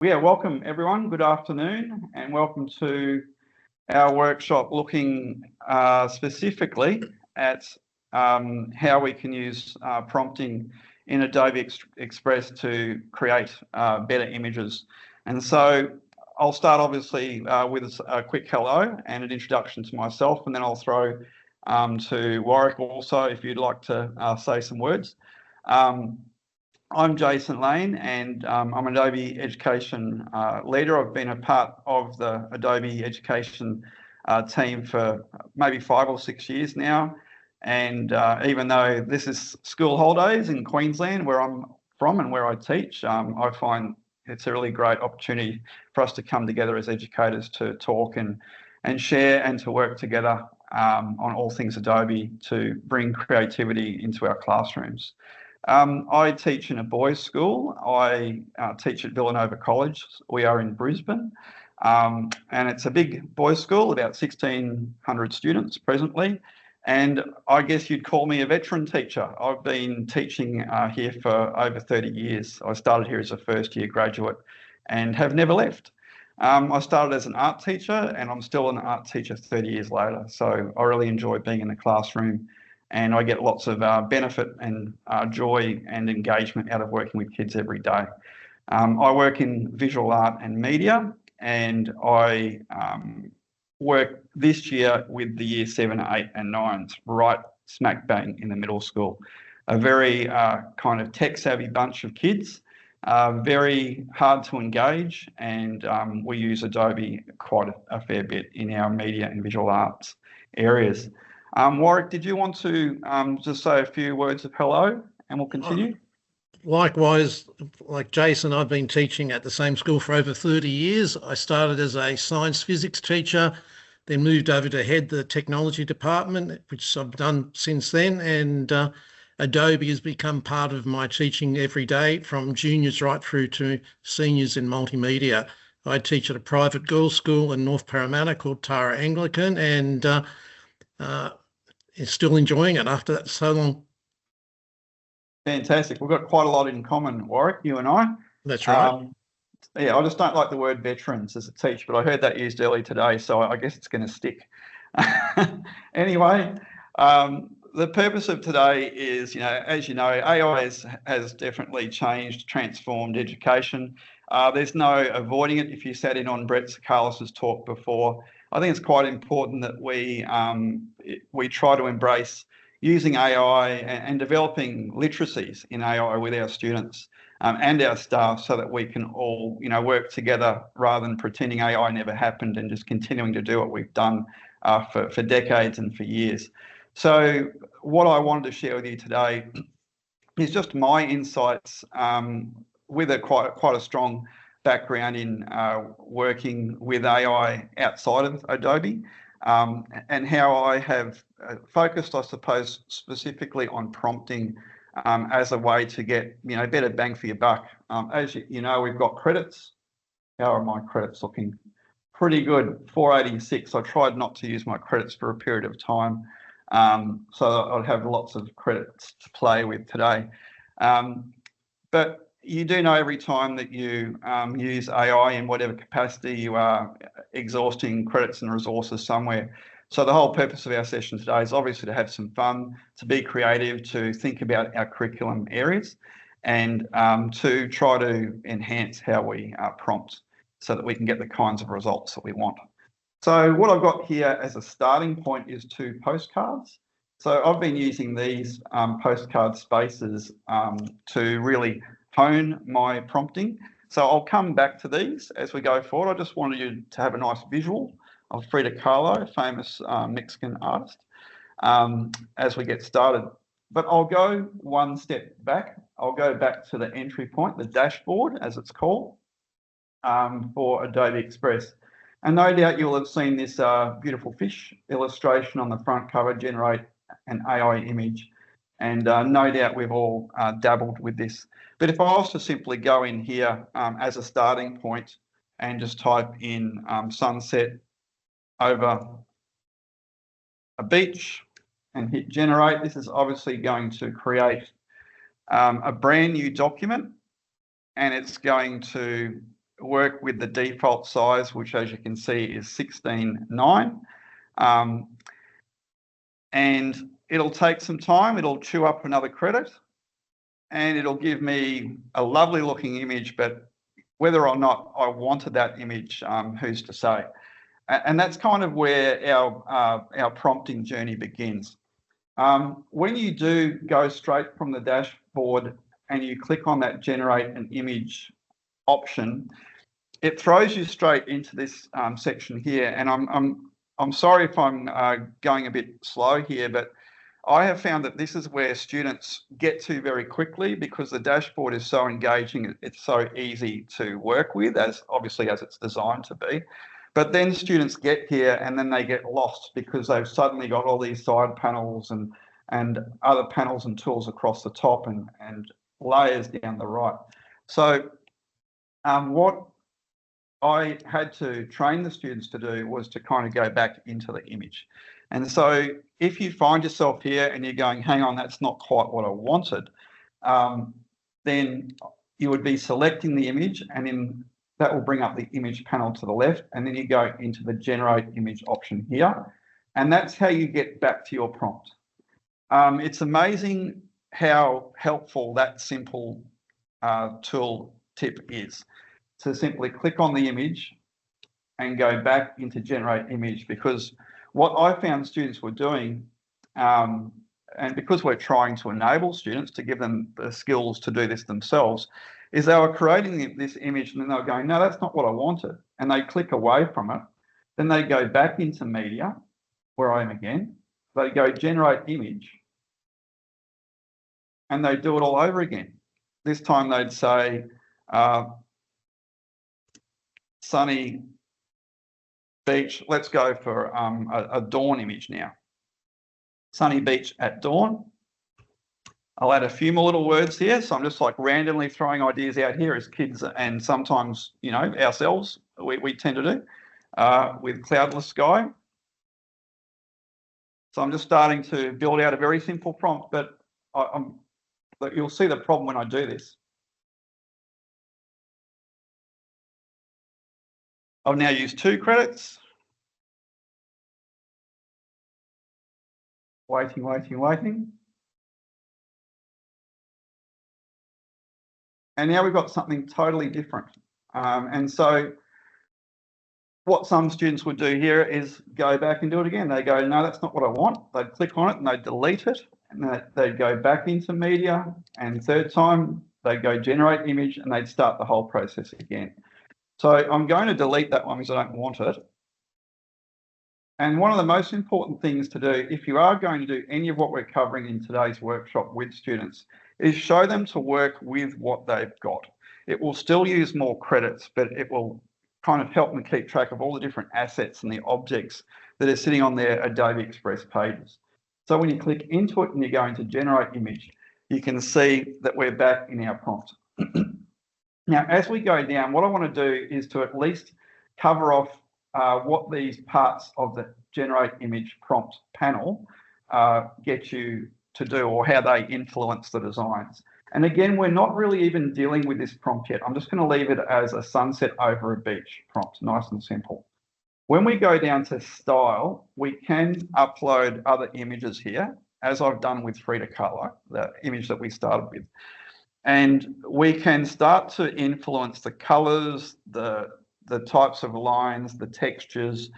Yeah, welcome everyone. Good afternoon, and welcome to our workshop looking specifically at how we can use prompting in Adobe Express to create better images. And so I'll start obviously with a quick hello and an introduction to myself, and then I'll throw to Warwick also if you'd like to say some words. I'm Jason Lane, and I'm an Adobe Education Leader. I've been a part of the Adobe Education team for maybe 5 or 6 years now. And even though this is school holidays in Queensland, where I'm from and where I teach, I find it's a really great opportunity for us to come together as educators to talk and share and to work together on all things Adobe to bring creativity into our classrooms. I teach in a boys' school. I teach at Villanova College. We are in Brisbane, and it's a big boys' school, about 1,600 students presently. And I guess you'd call me a veteran teacher. I've been teaching here for over 30 years. I started here as a first-year graduate and have never left. I started as an art teacher, and I'm still an art teacher 30 years later. So I really enjoy being in the classroom, and I get lots of benefit and joy and engagement out of working with kids every day. I work in visual art and media, and I work this year with the year 7, 8 and 9s, right smack bang in the middle school. A very kind of tech savvy bunch of kids, very hard to engage, and we use Adobe quite a fair bit in our media and visual arts areas. Warwick, did you want to just say a few words of hello and we'll continue? Likewise, like Jason, I've been teaching at the same school for over 30 years. I started as a science physics teacher, then moved over to head the technology department, which I've done since then. And Adobe has become part of my teaching every day, from juniors right through to seniors in multimedia. I teach at a private girls' school in North Parramatta called Tara Anglican, and is still enjoying it after that so long. Fantastic. We've got quite a lot in common, Warwick, you and I. That's right. Yeah, I just don't like the word veterans as a teacher, but I heard that used early today, so I guess it's going to stick. Anyway, the purpose of today is, as you know, AI has definitely changed, transformed education. There's no avoiding it. If you sat in on Brett Carlis's talk before, I think it's quite important that we try to embrace using AI and developing literacies in AI with our students and our staff, so that we can all, work together rather than pretending AI never happened and just continuing to do what we've done for decades and for years. So what I wanted to share with you today is just my insights with quite a strong background in working with AI outside of Adobe, and how I have focused, I suppose, specifically on prompting as a way to get better bang for your buck. As you know, we've got credits. How are my credits looking? Pretty good, 486. I tried not to use my credits for a period of time, so I'd have lots of credits to play with today. But you do know every time that you use AI in whatever capacity, you are exhausting credits and resources somewhere. So the whole purpose of our session today is obviously to have some fun, to be creative, to think about our curriculum areas, and to try to enhance how we prompt so that we can get the kinds of results that we want. So what I've got here as a starting point is 2 postcards. So I've been using these postcard spaces to really hone my prompting. So I'll come back to these as we go forward. I just wanted you to have a nice visual of Frida Kahlo, famous Mexican artist, as we get started. But I'll go one step back. I'll go back to the entry point, the dashboard, as it's called, for Adobe Express. And no doubt you'll have seen this beautiful fish illustration on the front cover generate an AI image. And no doubt we've all dabbled with this. But if I was to simply go in here as a starting point and just type in sunset over a beach and hit generate, this is obviously going to create a brand new document, and it's going to work with the default size, which as you can see is 16:9. And it'll take some time, it'll chew up another credit, and it'll give me a lovely looking image, but whether or not I wanted that image, who's to say? And that's kind of where our prompting journey begins. When you do go straight from the dashboard and you click on that generate an image option, it throws you straight into this section here. And I'm sorry if I'm going a bit slow here, but I have found that this is where students get to very quickly because the dashboard is so engaging. It's so easy to work with, as obviously as it's designed to be. But then students get here and then they get lost because they've suddenly got all these side panels and other panels and tools across the top and layers down the right. So what I had to train the students to do was to kind of go back into the image. And so if you find yourself here and you're going, hang on, that's not quite what I wanted, then you would be selecting the image, and then that will bring up the image panel to the left, and then you go into the generate image option here. And that's how you get back to your prompt. It's amazing how helpful that simple tool tip is, to simply click on the image and go back into generate image, because what I found students were doing, and because we're trying to enable students to give them the skills to do this themselves, is they were creating this image and then they were going, no, that's not what I wanted. And they click away from it. Then they go back into media, where I am again. They go generate image and they do it all over again. This time they'd say, sunny beach. Let's go for a dawn image now. Sunny beach at dawn. I'll add a few more little words here. So I'm just like randomly throwing ideas out here as kids, and sometimes, you know, ourselves, we tend to do with cloudless sky. So I'm just starting to build out a very simple prompt, but you'll see the problem when I do this. I've now used 2 credits. Waiting. And now we've got something totally different. And so what some students would do here is go back and do it again. They go, no, that's not what I want. They'd click on it and they'd delete it. And they'd go back into media, and third time they'd go generate image, and they'd start the whole process again. So I'm going to delete that one because I don't want it. And one of the most important things to do, if you are going to do any of what we're covering in today's workshop with students, is show them to work with what they've got. It will still use more credits, but it will kind of help them keep track of all the different assets and the objects that are sitting on their Adobe Express pages. So when you click into it and you go into generate image, you can see that we're back in our prompt. Now, as we go down, what I want to do is to at least cover off what these parts of the generate image prompt panel get you to do, or how they influence the designs. And again, we're not really even dealing with this prompt yet. I'm just going to leave it as a sunset over a beach prompt, nice and simple. When we go down to style, we can upload other images here, as I've done with Free to Color, the image that we started with. And we can start to influence the colors, the types of lines, the textures,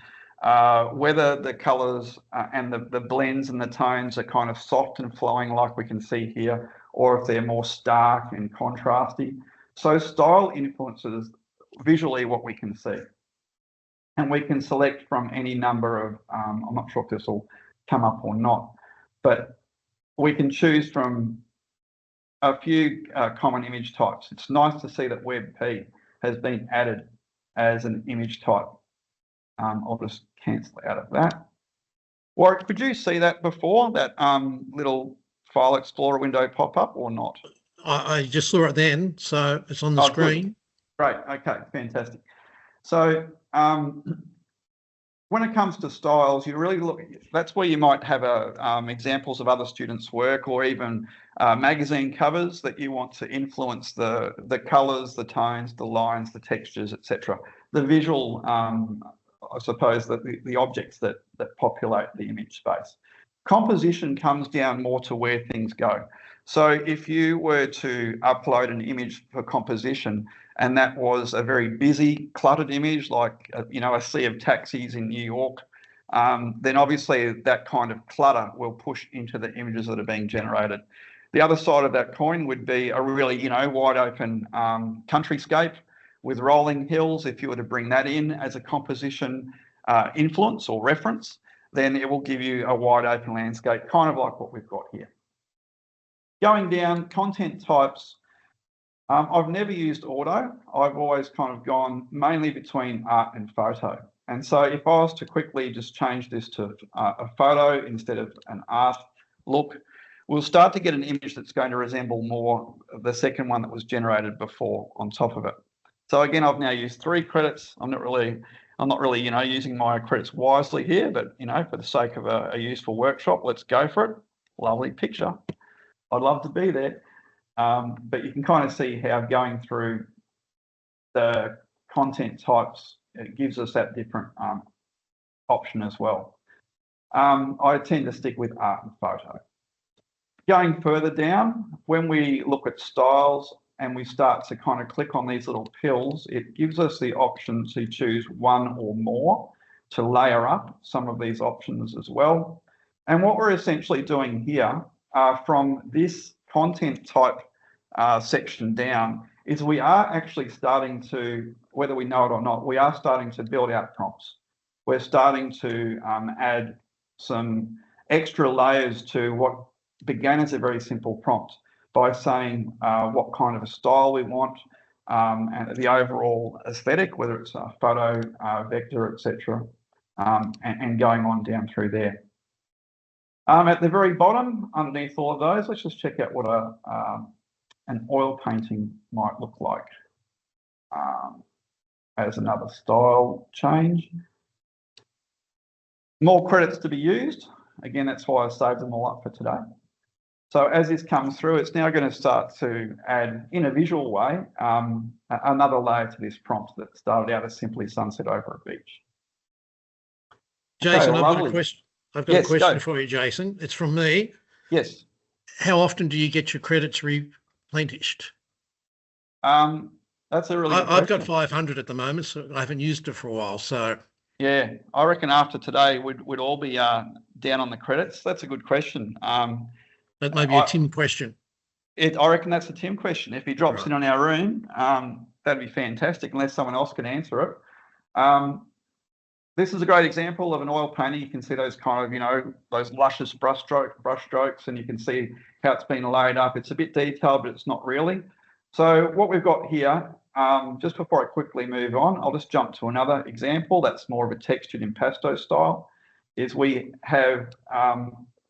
whether the colors and the blends and the tones are kind of soft and flowing like we can see here, or if they're more stark and contrasty. So style influences visually what we can see. And we can select from any number of, I'm not sure if this will come up or not, but we can choose from a few common image types. It's nice to see that WebP has been added as an image type. I'll just cancel out of that. Warwick, could you see that before, that little File Explorer window pop up, or not? I just saw it then, so it's on the screen. Good. Great, okay, fantastic. So when it comes to styles, you really look, that's where you might have examples of other students' work, or even magazine covers that you want to influence the colours, the tones, the lines, the textures, etc. The visual, I suppose, the objects that populate the image space. Composition comes down more to where things go. So if you were to upload an image for composition, and that was a very busy, cluttered image, like a sea of taxis in New York, then obviously that kind of clutter will push into the images that are being generated. The other side of that coin would be a really, wide open countryscape with rolling hills. If you were to bring that in as a composition influence or reference, then it will give you a wide open landscape, kind of like what we've got here. Going down, content types. I've never used auto. I've always kind of gone mainly between art and photo. And so if I was to quickly just change this to a photo instead of an art look, we'll start to get an image that's going to resemble more the second one that was generated before on top of it. So again, I've now used 3 credits. I'm not really, using my credits wisely here, but for the sake of a useful workshop, let's go for it. Lovely picture. I'd love to be there. But you can kind of see how going through the content types, it gives us that different option as well. I tend to stick with art and photo. Going further down, when we look at styles and we start to kind of click on these little pills, it gives us the option to choose one or more to layer up some of these options as well. And what we're essentially doing here from this content type section down is we are actually starting to, whether we know it or not, we are starting to build out prompts. We're starting to add some extra layers to what began as a very simple prompt by saying what kind of a style we want and the overall aesthetic, whether it's a photo, vector, etc., and going on down through there. At the very bottom, underneath all of those, let's just check out what an oil painting might look like as another style change. More credits to be used. Again, that's why I saved them all up for today. So as this comes through, it's now going to start to add, in a visual way, another layer to this prompt that started out as simply sunset over a beach. Jason, okay, I've got a question. I've got a question for you, Jason. It's from me. Yes. How often do you get your credits replenished? That's a really good I've got 500 at the moment, so I haven't used it for a while. So yeah, I reckon after today we'd all be down on the credits. That's a good question. That may be a Tim question. I reckon that's a Tim question. If he drops in on our room, that'd be fantastic, unless someone else can answer it. This is a great example of an oil painting. You can see those kind of, those luscious brush strokes, and you can see how it's been laid up. It's a bit detailed, but it's not really. So what we've got here, just before I quickly move on, I'll just jump to another example that's more of a textured impasto style, is we have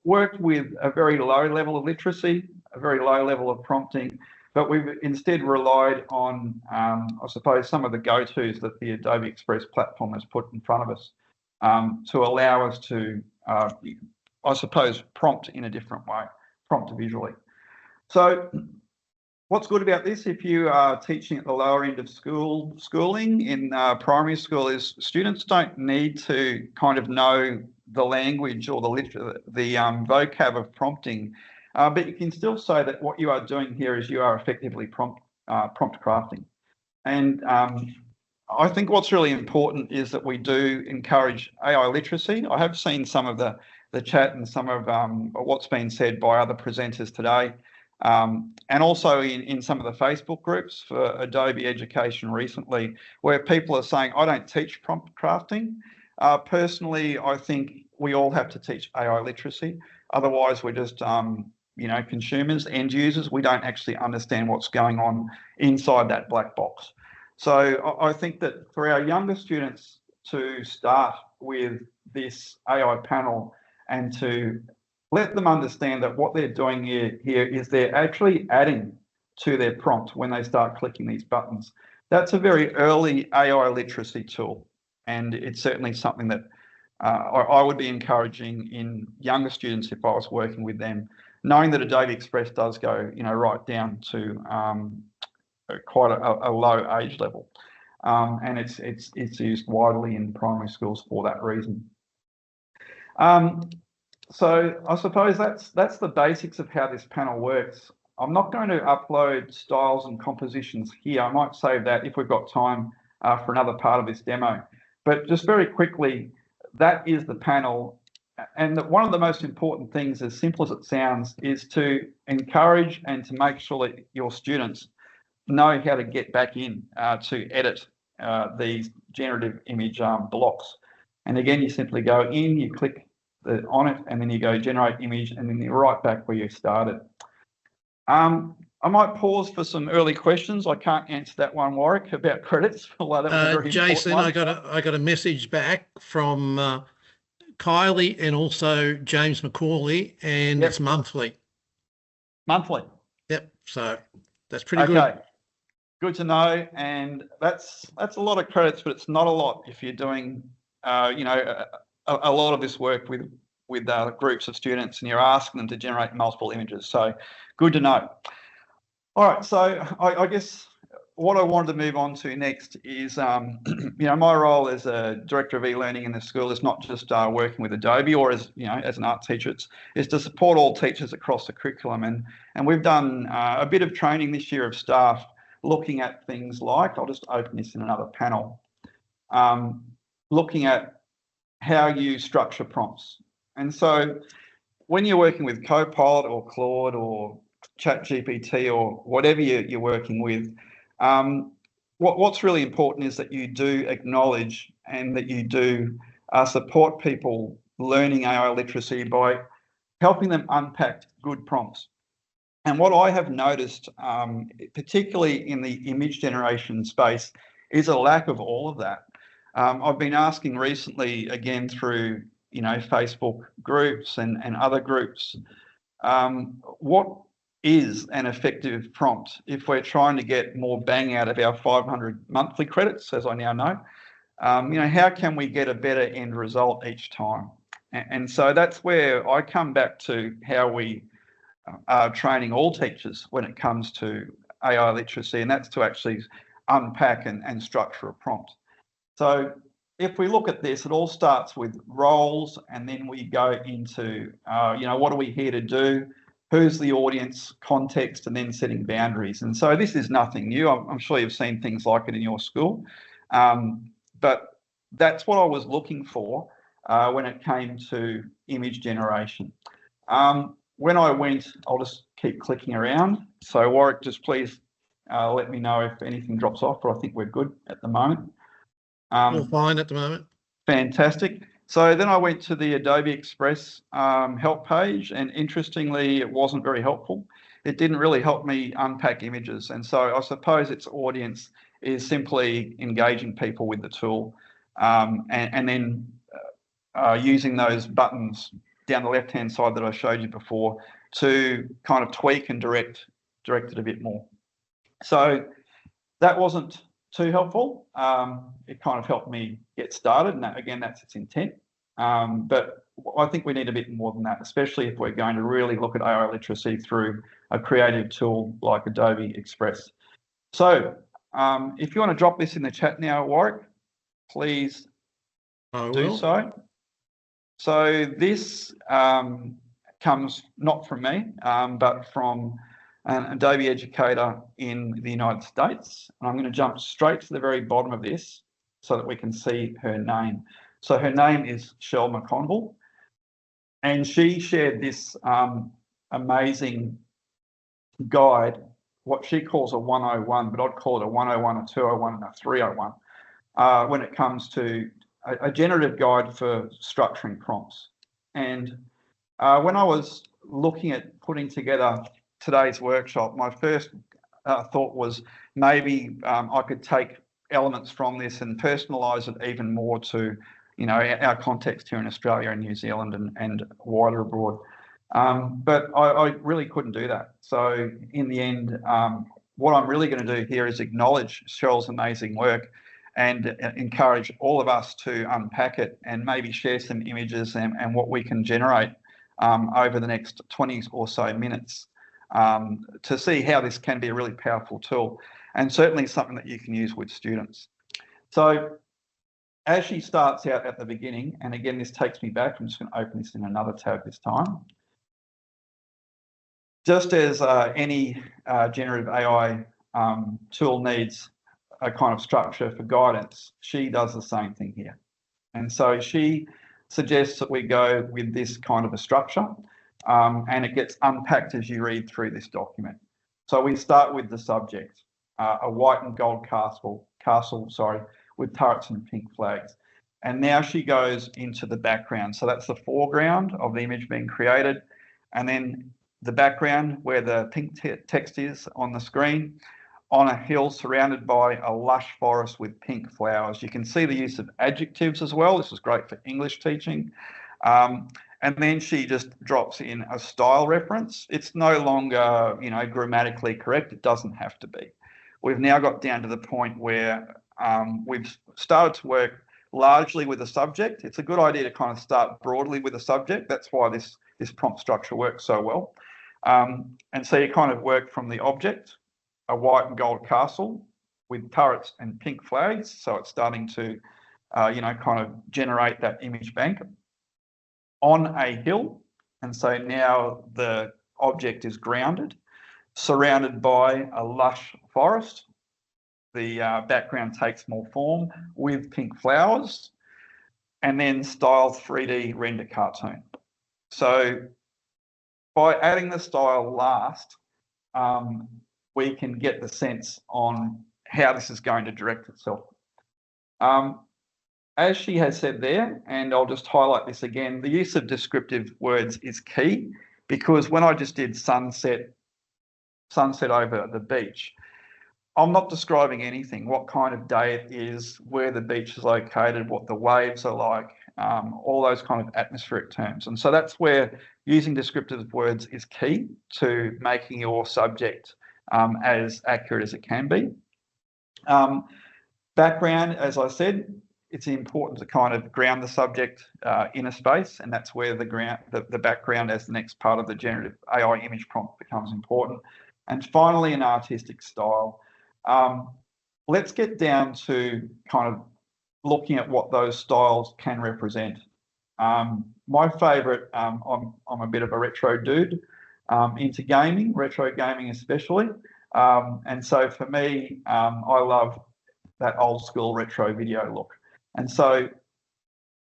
worked with a very low level of literacy, a very low level of prompting, but we've instead relied on, I suppose, some of the go-tos that the Adobe Express platform has put in front of us to allow us to, I suppose, prompt in a different way, prompt visually. So what's good about this, if you are teaching at the lower end of schooling in primary school, is students don't need to kind of know the language or the vocab of prompting, but you can still say that what you are doing here is you are effectively prompt crafting. And I think what's really important is that we do encourage AI literacy. I have seen some of the chat and some of what's been said by other presenters today, and also in some of the Facebook groups for Adobe Education recently, where people are saying, I don't teach prompt crafting. Personally, I think we all have to teach AI literacy. Otherwise, we're just consumers, end users. We don't actually understand what's going on inside that black box. So I think that for our younger students to start with this AI panel and to let them understand that what they're doing here is they're actually adding to their prompt when they start clicking these buttons. That's a very early AI literacy tool, and it's certainly something that or I would be encouraging in younger students if I was working with them, knowing that Adobe Express does go, right down to quite a low age level, and it's used widely in primary schools for that reason. So I suppose that's the basics of how this panel works. I'm not going to upload styles and compositions here. I might save that if we've got time for another part of this demo. But just very quickly, that is the panel. And one of the most important things, as simple as it sounds, is to encourage and to make sure that your students know how to get back in to edit these generative image blocks. And again, you simply go in, you click on it, and then you go generate image, and then you're right back where you started. I might pause for some early questions. I can't answer that one, Warwick, about credits. Although that was a very Jason, I got a message back from Kylie and also James McCauley, and it's monthly. Monthly. Yep. So that's pretty good. Okay. Good to know, and that's a lot of credits, but it's not a lot if you're doing, a lot of this work with groups of students, and you're asking them to generate multiple images. So good to know. All right, so I guess what I wanted to move on to next is, my role as a director of e-learning in the school is not just working with Adobe or as an art teacher. It's to support all teachers across the curriculum, and we've done a bit of training this year of staff looking at things like, I'll just open this in another panel, looking at how you structure prompts. And so when you're working with Copilot or Claude or ChatGPT or whatever you're working with, what's really important is that you do acknowledge and that you do support people learning AI literacy by helping them unpack good prompts. And what I have noticed, particularly in the image generation space, is a lack of all of that. I've been asking recently, again through Facebook groups and other groups, what is an effective prompt if we're trying to get more bang out of our 500 monthly credits, as I now know? How can we get a better end result each time? And so that's where I come back to how we are training all teachers when it comes to AI literacy, and that's to actually unpack and structure a prompt. So if we look at this, it all starts with roles, and then we go into, what are we here to do? Who's the audience, context, and then setting boundaries. And so this is nothing new. I'm sure you've seen things like it in your school. But that's what I was looking for when it came to image generation. When I went, I'll just keep clicking around. So Warwick, just please let me know if anything drops off, but I think we're good at the moment. We're fine at the moment. Fantastic. So then I went to the Adobe Express help page, and interestingly, it wasn't very helpful. It didn't really help me unpack images. And so I suppose its audience is simply engaging people with the tool and then using those buttons down the left-hand side that I showed you before to kind of tweak and direct it a bit more. So that wasn't too helpful. It kind of helped me get started, and again, that's its intent. But I think we need a bit more than that, especially if we're going to really look at AI literacy through a creative tool like Adobe Express. So if you want to drop this in the chat now, Warwick, please do so. So this comes not from me, but from an Adobe educator in the United States. And I'm going to jump straight to the very bottom of this so that we can see her name. So her name is Shell McConville, and she shared this amazing guide, what she calls a 101, but I'd call it a 101, a 201, and a 301, when it comes to a generative guide for structuring prompts. And when I was looking at putting together today's workshop, my first thought was maybe I could take elements from this and personalize it even more to our context here in Australia and New Zealand and wider abroad. But I really couldn't do that. So in the end, what I'm really going to do here is acknowledge Cheryl's amazing work and encourage all of us to unpack it and maybe share some images and what we can generate over the next 20 or so minutes to see how this can be a really powerful tool, and certainly something that you can use with students. So as she starts out at the beginning, and again, this takes me back, I'm just going to open this in another tab this time. Just as any generative AI tool needs a kind of structure for guidance, she does the same thing here. And so she suggests that we go with this kind of a structure, and it gets unpacked as you read through this document. So we start with the subject, a white and gold castle, with turrets and pink flags. And now she goes into the background. So that's the foreground of the image being created. And then the background where the pink text is on the screen, on a hill surrounded by a lush forest with pink flowers. You can see the use of adjectives as well. This is great for English teaching. And then she just drops in a style reference. It's no longer, grammatically correct. It doesn't have to be. We've now got down to the point where we've started to work largely with a subject. It's a good idea to kind of start broadly with a subject. That's why this prompt structure works so well. And so you kind of work from the object, a white and gold castle with turrets and pink flags. So it's starting to, kind of generate that image bank on a hill. And so now the object is grounded, surrounded by a lush forest. The background takes more form with pink flowers, and then style 3D render cartoon. So by adding the style last, we can get the sense on how this is going to direct itself. As she has said there, and I'll just highlight this again, the use of descriptive words is key, because when I just did sunset over the beach, I'm not describing anything, what kind of day it is, where the beach is located, what the waves are like, all those kind of atmospheric terms. And so that's where using descriptive words is key to making your subject as accurate as it can be. Background, as I said, it's important to kind of ground the subject in a space, and that's where the background as the next part of the generative AI image prompt becomes important. And finally, an artistic style. Let's get down to kind of looking at what those styles can represent. My favourite, I'm a bit of a retro dude, into gaming, retro gaming especially. And so for me, I love that old school retro video look. And so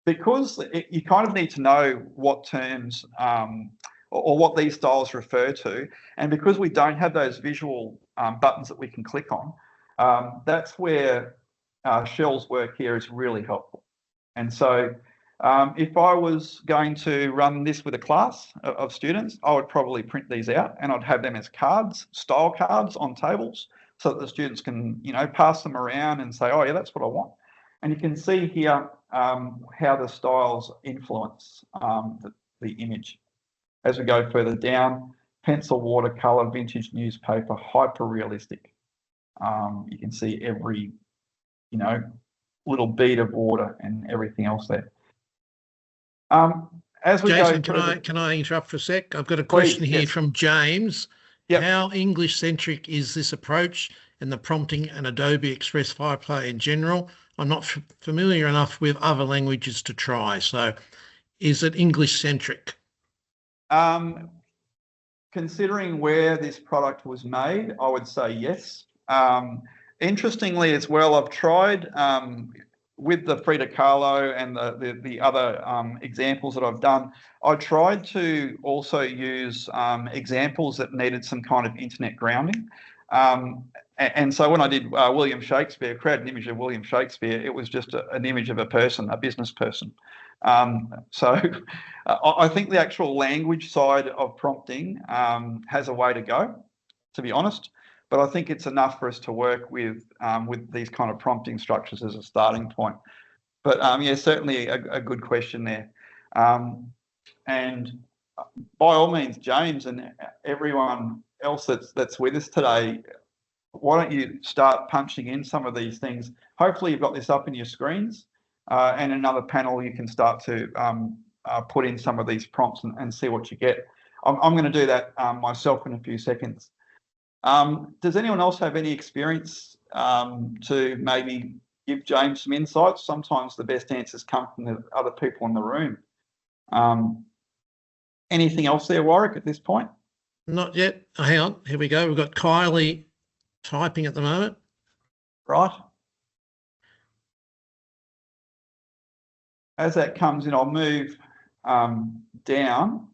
because you kind of need to know what terms or what these styles refer to, and because we don't have those visual buttons that we can click on, that's where Shell's work here is really helpful. And so if I was going to run this with a class of students, I would probably print these out and I'd have them as cards, style cards on tables, so that the students can, pass them around and say, oh yeah, that's what I want. And you can see here how the styles influence the image. As we go further down, pencil, watercolor, vintage newspaper, hyper realistic. You can see every, little bead of water and everything else there. As we Jason, go can I interrupt for a sec? I've got a question here from James. Yep. How English-centric is this approach and the prompting and Adobe Express Fireplay in general? I'm not familiar enough with other languages to try. So is it English-centric? Considering where this product was made, I would say yes. Interestingly as well, I've tried with the Frida Kahlo and the other examples that I've done, I tried to also use examples that needed some kind of internet grounding. And so when I did William Shakespeare, created an image of William Shakespeare, it was just an image of a person, a business person. So I think the actual language side of prompting has a way to go, to be honest. But I think it's enough for us to work with these kind of prompting structures as a starting point. But yeah, certainly a good question there. And by all means, James and everyone else that's with us today, why don't you start punching in some of these things? Hopefully you've got this up in your screens, and another panel you can start to put in some of these prompts and see what you get. I'm going to do that myself in a few seconds. Does anyone else have any experience to maybe give James some insights? Sometimes the best answers come from the other people in the room. Anything else there, Warwick, at this point? Not yet. Oh, hang on. Here we go. We've got Kylie typing at the moment. Right. As that comes in, I'll move down.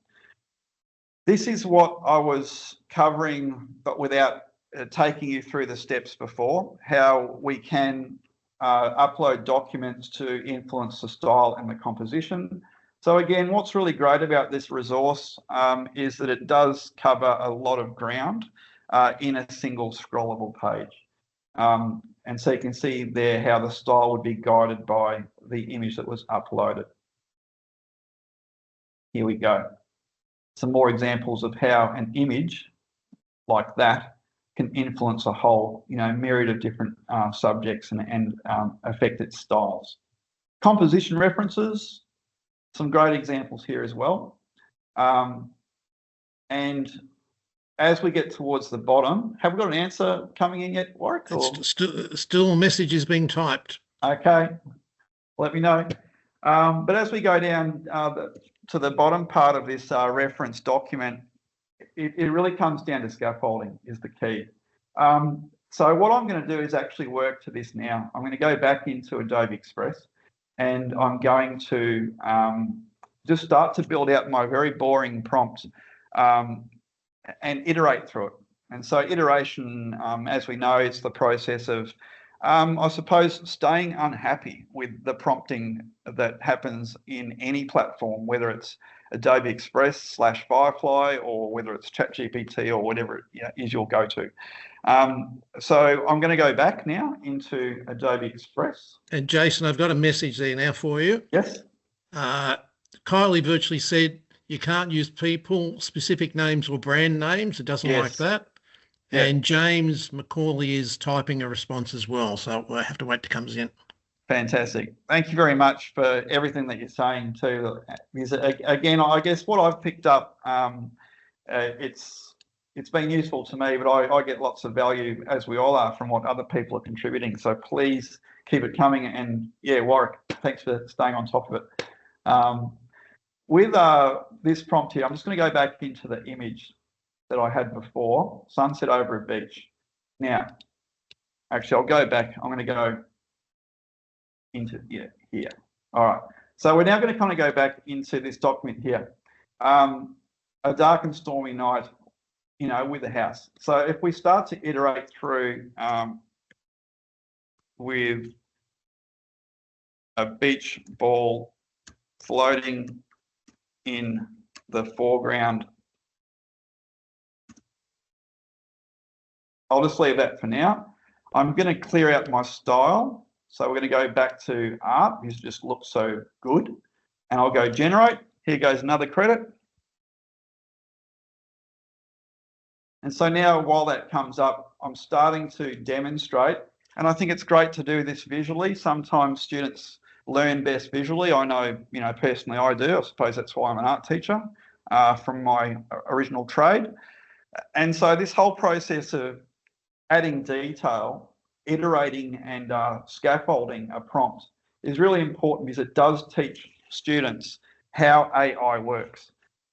This is what I was covering, but without taking you through the steps before, how we can upload documents to influence the style and the composition. So again, what's really great about this resource is that it does cover a lot of ground in a single scrollable page. And so you can see there how the style would be guided by the image that was uploaded. Here we go. Some more examples of how an image like that can influence a whole, myriad of different subjects and affect its styles. Composition references, some great examples here as well. And as we get towards the bottom, have we got an answer coming in yet, Warwick? Still a message is being typed. Okay, let me know. But as we go down to the bottom part of this reference document, it really comes down to scaffolding is the key. So what I'm going to do is actually work to this now. I'm going to go back into Adobe Express and I'm going to just start to build out my very boring prompt and iterate through it. And so iteration, as we know, it's the process of, I suppose, staying unhappy with the prompting that happens in any platform, whether it's Adobe Express / Firefly or whether it's ChatGPT or whatever it is your go-to. So I'm going to go back now into Adobe Express. And Jason, I've got a message there now for you. Yes. Kylie virtually said you can't use people, specific names or brand names. It doesn't like that. Yeah. And James McCauley is typing a response as well. So we'll have to wait till it comes in. Fantastic. Thank you very much for everything that you're saying too. Again, I guess what I've picked up, it's been useful to me, but I get lots of value, as we all are, from what other people are contributing. So please keep it coming. And yeah, Warwick, thanks for staying on top of it. With this prompt here, I'm just going to go back into the image that I had before, sunset over a beach. Now, actually, I'll go back. I'm going to go into here. All right. So we're now going to kind of go back into this document here. A dark and stormy night, with the house. So if we start to iterate through with a beach ball floating in the foreground, I'll just leave that for now. I'm going to clear out my style. So we're going to go back to art because it just looks so good. And I'll go generate. Here goes another credit. And so now while that comes up, I'm starting to demonstrate. And I think it's great to do this visually. Sometimes students learn best visually. I know, personally I do. I suppose that's why I'm an art teacher from my original trade. And so this whole process of adding detail, iterating and scaffolding a prompt is really important because it does teach students how AI works.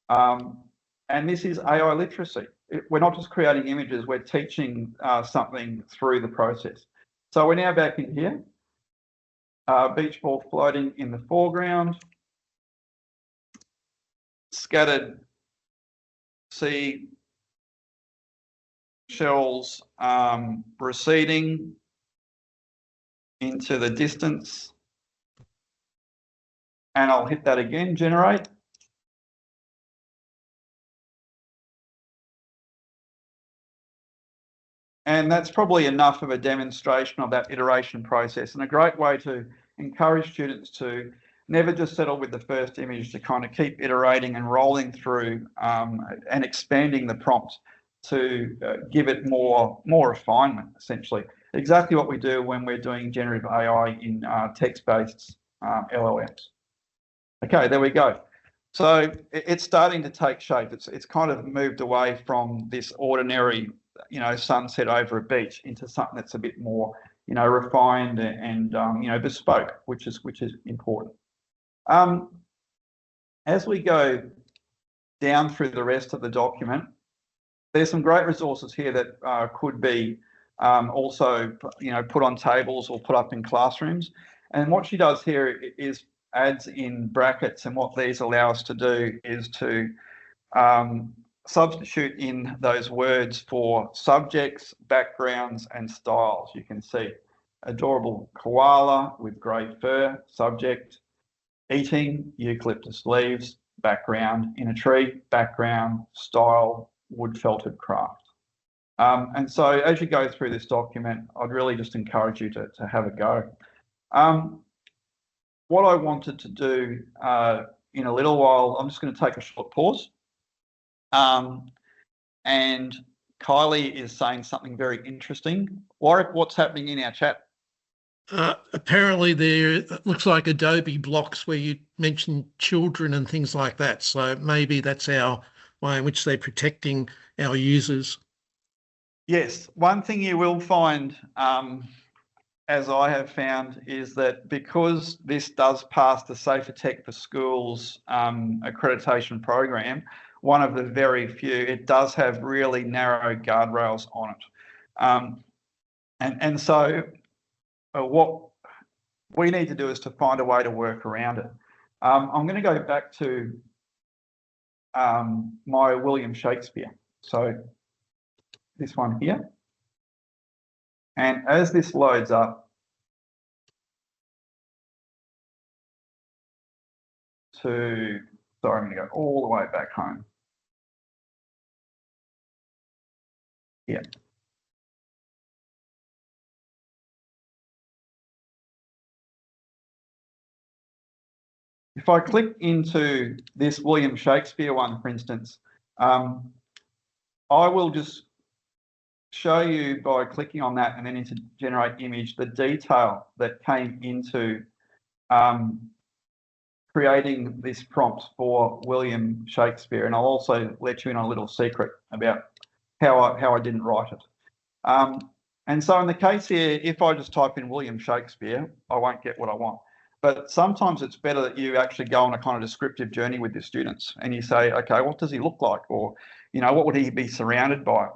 And this is AI literacy. We're not just creating images, we're teaching something through the process. So we're now back in here. Beach ball floating in the foreground. Scattered sea shells receding into the distance. And I'll hit that again, generate. And that's probably enough of a demonstration of that iteration process, and a great way to encourage students to never just settle with the first image, to kind of keep iterating and rolling through and expanding the prompt to give it more refinement, essentially. Exactly what we do when we're doing generative AI in text-based LLMs. Okay, there we go. So it's starting to take shape. It's kind of moved away from this ordinary, sunset over a beach into something that's a bit more, refined and bespoke, which is important. As we go down through the rest of the document, there's some great resources here that could be also, put on tables or put up in classrooms. And what she does here is adds in brackets, and what these allow us to do is to substitute in those words for subjects, backgrounds, and styles. You can see adorable koala with grey fur, subject, eating eucalyptus leaves, background, in a tree, background, style, wood felted craft. And so as you go through this document, I'd really just encourage you to have a go. What I wanted to do in a little while, I'm just going to take a short pause. And Kylie is saying something very interesting. Warwick, what's happening in our chat? Apparently there looks like Adobe blocks where you mention children and things like that. So maybe that's our way in which they're protecting our users. Yes, one thing you will find, as I have found, is that because this does pass the Safer Tech for Schools accreditation program, one of the very few, it does have really narrow guardrails on it. And so what we need to do is to find a way to work around it. I'm going to go back to my William Shakespeare. So this one here. And as this loads up, I'm going to go all the way back home. Yeah. If I click into this William Shakespeare one, for instance, I will just show you by clicking on that and then into generate image, the detail that came into creating this prompt for William Shakespeare. And I'll also let you in on a little secret about how I didn't write it. And so in the case here, if I just type in William Shakespeare, I won't get what I want. But sometimes it's better that you actually go on a kind of descriptive journey with your students and you say, okay, what does he look like? Or, what would he be surrounded by?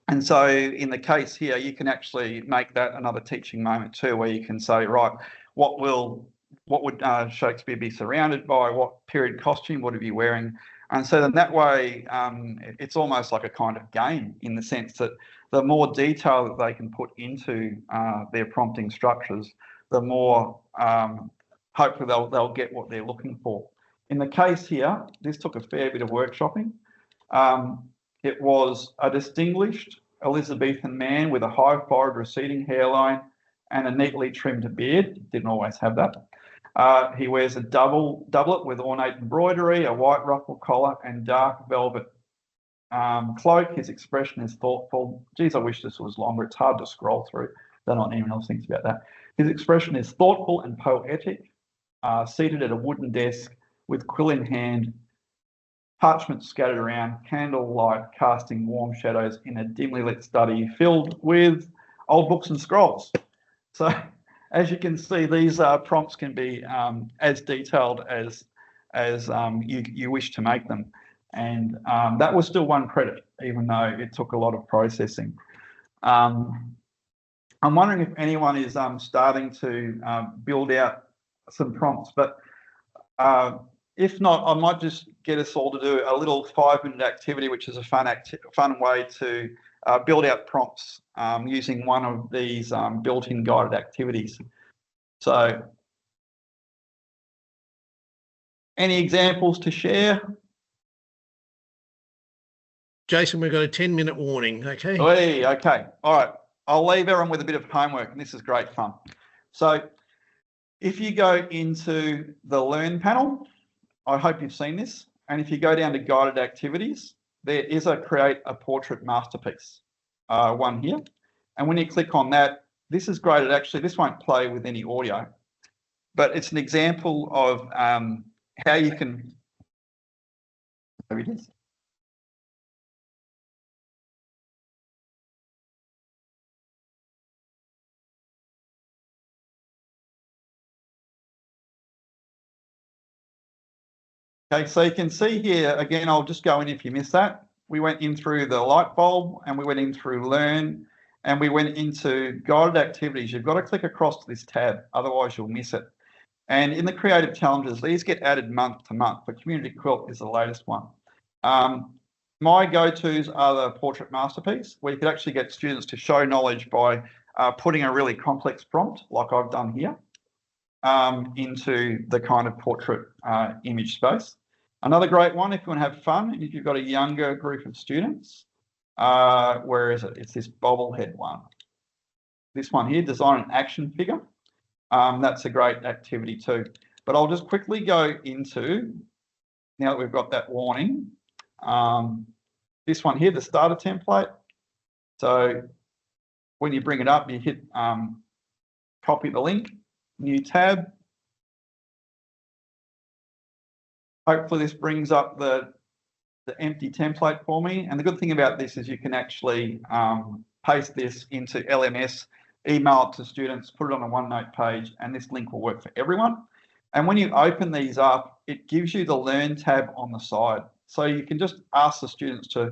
And so in the case here, you can actually make that another teaching moment too, where you can say, right, what would Shakespeare be surrounded by? What period costume would he be wearing? And so then that way, it's almost like a kind of game in the sense that the more detail that they can put into their prompting structures, the more hopefully they'll get what they're looking for. In the case here, this took a fair bit of workshopping. It was a distinguished Elizabethan man with a high forehead, receding hairline, and a neatly trimmed beard. Didn't always have that. He wears a doublet with ornate embroidery, a white ruffle collar, and dark velvet cloak. His expression is thoughtful. Geez, I wish this was longer. It's hard to scroll through. Don't know what anyone else thinks about that. His expression is thoughtful and poetic, seated at a wooden desk with quill in hand, parchment scattered around, candlelight casting warm shadows in a dimly lit study filled with old books and scrolls. So as you can see, these prompts can be as detailed as you wish to make them. And that was still one credit, even though it took a lot of processing. I'm wondering if anyone is starting to build out some prompts, but if not, I might just get us all to do a little 5-minute activity, which is a fun way to build out prompts using one of these built-in guided activities. So, any examples to share? Jason, we've got a 10-minute warning, okay? Okay, all right. I'll leave everyone with a bit of homework, and this is great fun. So if you go into the Learn panel, I hope you've seen this, and if you go down to guided activities, there is a create a portrait masterpiece one here. And when you click on that, this is great. This won't play with any audio, but it's an example of how you can. There it is. Okay, so you can see here, again, I'll just go in if you missed that. We went in through the light bulb and we went in through learn and we went into guided activities. You've got to click across to this tab, otherwise you'll miss it. And in the creative challenges, these get added month to month, but Community Quilt is the latest one. My go-tos are the portrait masterpiece, where you could actually get students to show knowledge by putting a really complex prompt, like I've done here, into the kind of portrait image space. Another great one, if you want to have fun, if you've got a younger group of students, where is it? It's this bobblehead one. This one here, design an action figure. That's a great activity too. But I'll just quickly go into, now that we've got that warning, this one here, the starter template. So when you bring it up, you hit copy the link, new tab. Hopefully this brings up the empty template for me. And the good thing about this is you can actually paste this into LMS, email it to students, put it on a OneNote page, and this link will work for everyone. And when you open these up, it gives you the Learn tab on the side. So you can just ask the students to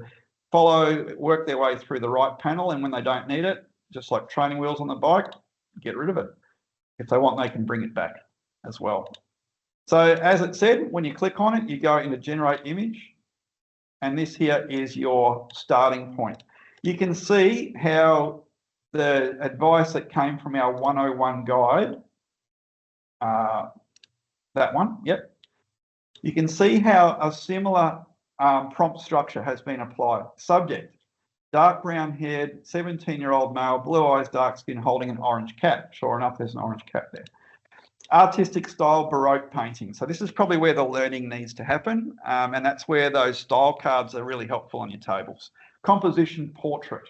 work their way through the right panel, and when they don't need it, just like training wheels on the bike, get rid of it. If they want, they can bring it back as well. So as it said, when you click on it, you go into Generate Image, and this here is your starting point. You can see how the advice that came from our 101 guide, that one, yep. You can see how a similar prompt structure has been applied. Subject, dark brown haired, 17-year-old male, blue eyes, dark skin, holding an orange cat. Sure enough, there's an orange cat there. Artistic style, Baroque painting. So this is probably where the learning needs to happen. And that's where those style cards are really helpful on your tables. Composition, portrait.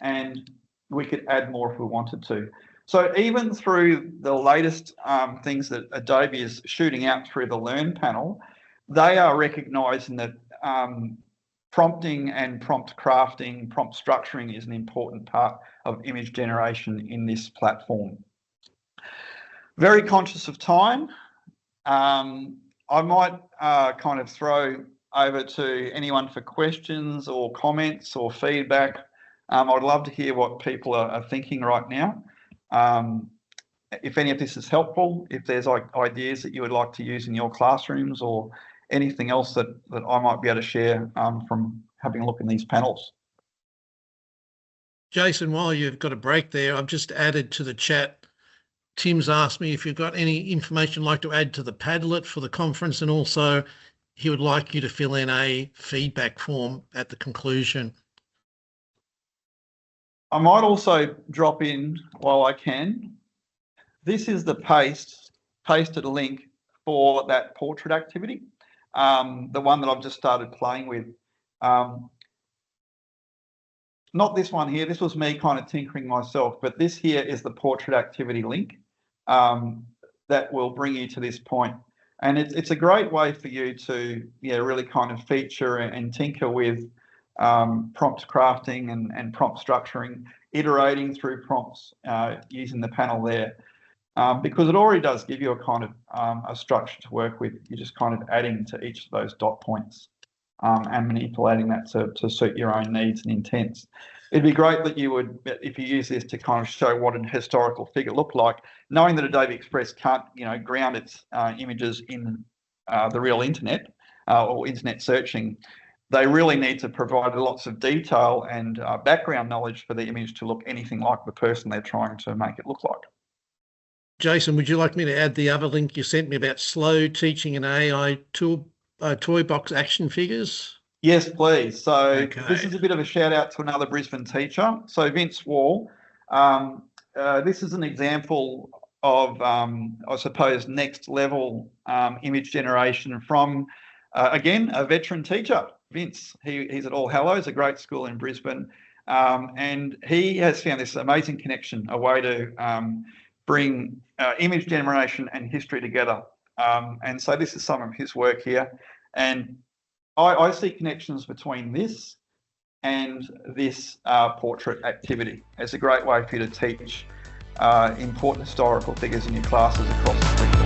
And we could add more if we wanted to. So even through the latest things that Adobe is shooting out through the Learn panel, they are recognising that prompting and prompt crafting, prompt structuring is an important part of image generation in this platform. Very conscious of time. I might kind of throw over to anyone for questions or comments or feedback. I'd love to hear what people are thinking right now. If any of this is helpful, if there's like ideas that you would like to use in your classrooms or anything else that I might be able to share from having a look in these panels. Jason, while you've got a break there, I've just added to the chat. Tim's asked me if you've got any information you'd like to add to the Padlet for the conference, and also he would like you to fill in a feedback form at the conclusion. I might drop in while I can. This is the pasted link for that portrait activity, the one that I've just started playing with. Not this one here, this was me kind of tinkering myself, but this here is the portrait activity link that will bring you to this point. And it's a great way for you to really kind of feature and tinker with prompt crafting and prompt structuring, iterating through prompts using the panel there. Because it already does give you a kind of a structure to work with. You're just kind of adding to each of those dot points and manipulating that to suit your own needs and intents. It'd be great that you would, if you use this to kind of show what a historical figure looked like, knowing that Adobe Express can't, ground its images in the real internet or internet searching. They really need to provide lots of detail and background knowledge for the image to look anything like the person they're trying to make it look like. Jason, would you like me to add the other link you sent me about slow teaching and AI toy box action figures? Yes, please. So okay. This is a bit of a shout out to another Brisbane teacher. So Vince Wall, this is an example of, I suppose, next level image generation from, again, a veteran teacher. Vince. He's at All Hallows, a great school in Brisbane, and he has found this amazing connection, a way to bring image generation and history together. And so this is some of his work here, and I see connections between this and this portrait activity as a great way for you to teach important historical figures in your classes across the